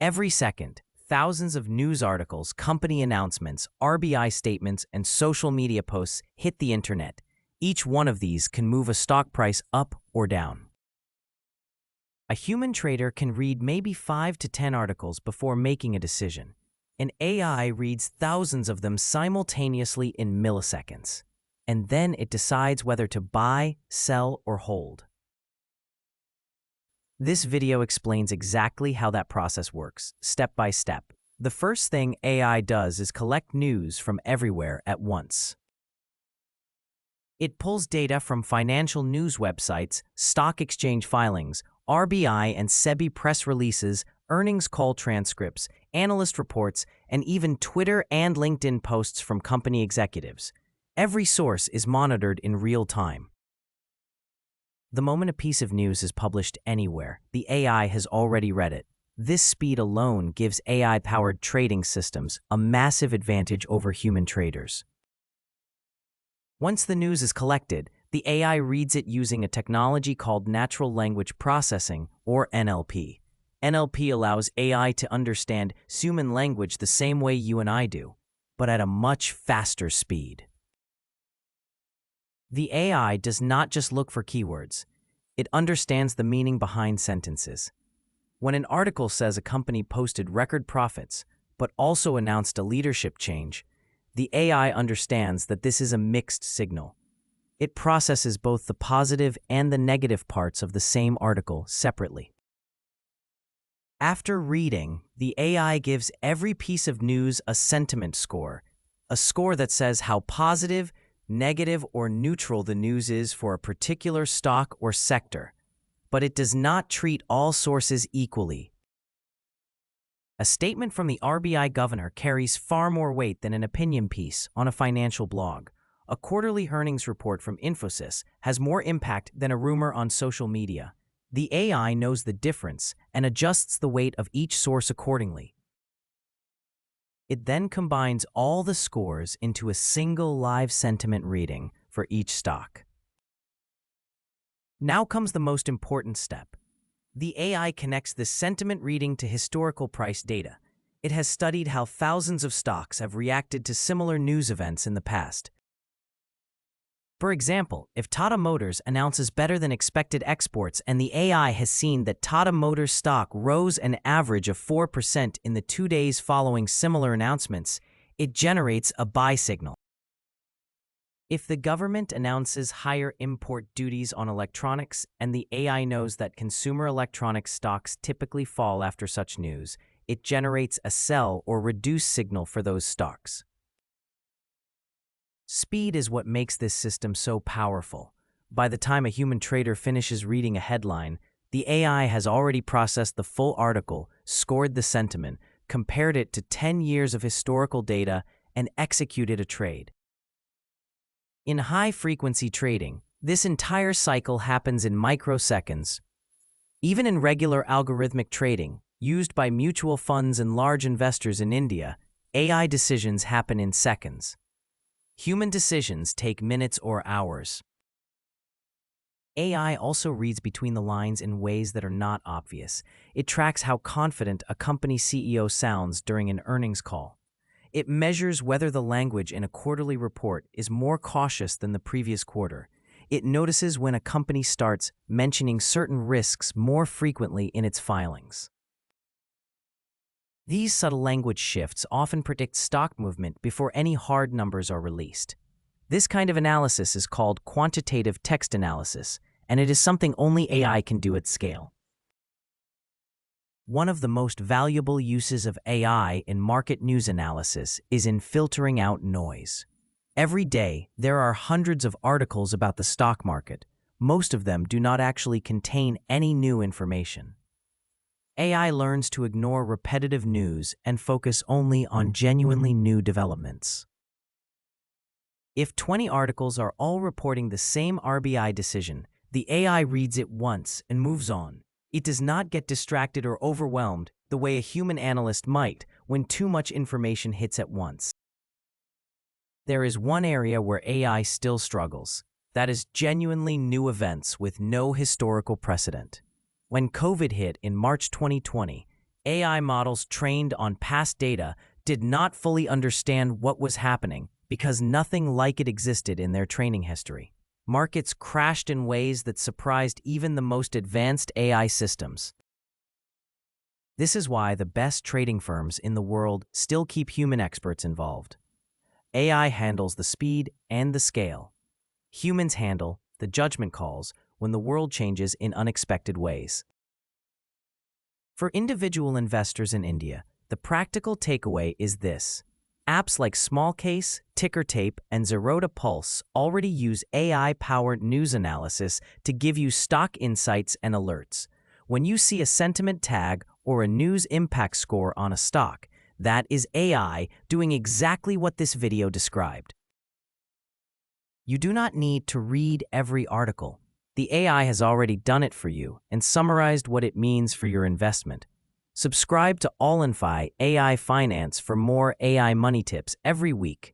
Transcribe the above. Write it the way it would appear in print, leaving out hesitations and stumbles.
Every second, thousands of news articles, company announcements, RBI statements, and social media posts hit the internet. Each one of these can move a stock price up or down. A human trader can read maybe 5 to 10 articles before making a decision. An AI reads thousands of them simultaneously in milliseconds, and then it decides whether to buy, sell, or hold. This video explains exactly how that process works, step by step. The first thing AI does is collect news from everywhere at once. It pulls data from financial news websites, stock exchange filings, RBI and SEBI press releases, earnings call transcripts, analyst reports, and even Twitter and LinkedIn posts from company executives. Every source is monitored in real time. The moment a piece of news is published anywhere, the AI has already read it. This speed alone gives AI-powered trading systems a massive advantage over human traders. Once the news is collected, the AI reads it using a technology called natural language processing, or NLP. NLP allows AI to understand human language the same way you and I do, but at a much faster speed. The AI does not just look for keywords. It understands the meaning behind sentences. When an article says a company posted record profits, but also announced a leadership change, the AI understands that this is a mixed signal. It processes both the positive and the negative parts of the same article separately. After reading, the AI gives every piece of news a sentiment score, a score that says how positive, negative, or neutral the news is for a particular stock or sector, but it does not treat all sources equally. A statement from the RBI governor carries far more weight than an opinion piece on a financial blog. A quarterly earnings report from Infosys has more impact than a rumor on social media. The AI knows the difference and adjusts the weight of each source accordingly. It then combines all the scores into a single live sentiment reading for each stock. Now comes the most important step. The AI connects this sentiment reading to historical price data. It has studied how thousands of stocks have reacted to similar news events in the past. For example, if Tata Motors announces better than expected exports and the AI has seen that Tata Motors stock rose an average of 4% in the 2 days following similar announcements, it generates a buy signal. If the government announces higher import duties on electronics and the AI knows that consumer electronics stocks typically fall after such news, it generates a sell or reduce signal for those stocks. Speed is what makes this system so powerful. By the time a human trader finishes reading a headline, the AI has already processed the full article, scored the sentiment, compared it to 10 years of historical data, and executed a trade. In high-frequency trading, this entire cycle happens in microseconds. Even in regular algorithmic trading, used by mutual funds and large investors in India, AI decisions happen in seconds. Human decisions take minutes or hours. AI also reads between the lines in ways that are not obvious. It tracks how confident a company CEO sounds during an earnings call. It measures whether the language in a quarterly report is more cautious than the previous quarter. It notices when a company starts mentioning certain risks more frequently in its filings. These subtle language shifts often predict stock movement before any hard numbers are released. This kind of analysis is called quantitative text analysis, and it is something only AI can do at scale. One of the most valuable uses of AI in market news analysis is in filtering out noise. Every day, there are hundreds of articles about the stock market. Most of them do not actually contain any new information. AI learns to ignore repetitive news and focus only on genuinely new developments. If 20 articles are all reporting the same RBI decision, the AI reads it once and moves on. It does not get distracted or overwhelmed the way a human analyst might when too much information hits at once. There is one area where AI still struggles. That is genuinely new events with no historical precedent. When COVID hit in March 2020, AI models trained on past data did not fully understand what was happening because nothing like it existed in their training history. Markets crashed in ways that surprised even the most advanced AI systems. This is why the best trading firms in the world still keep human experts involved. AI handles the speed and the scale. Humans handle the judgment calls when the world changes in unexpected ways. For individual investors in India, the practical takeaway is this. Apps like Smallcase, Tickertape, and Zerodha Pulse already use AI-powered news analysis to give you stock insights and alerts. When you see a sentiment tag or a news impact score on a stock, that is AI doing exactly what this video described. You do not need to read every article. The AI has already done it for you and summarized what it means for your investment. Subscribe to AllInFi AI Finance for more AI money tips every week.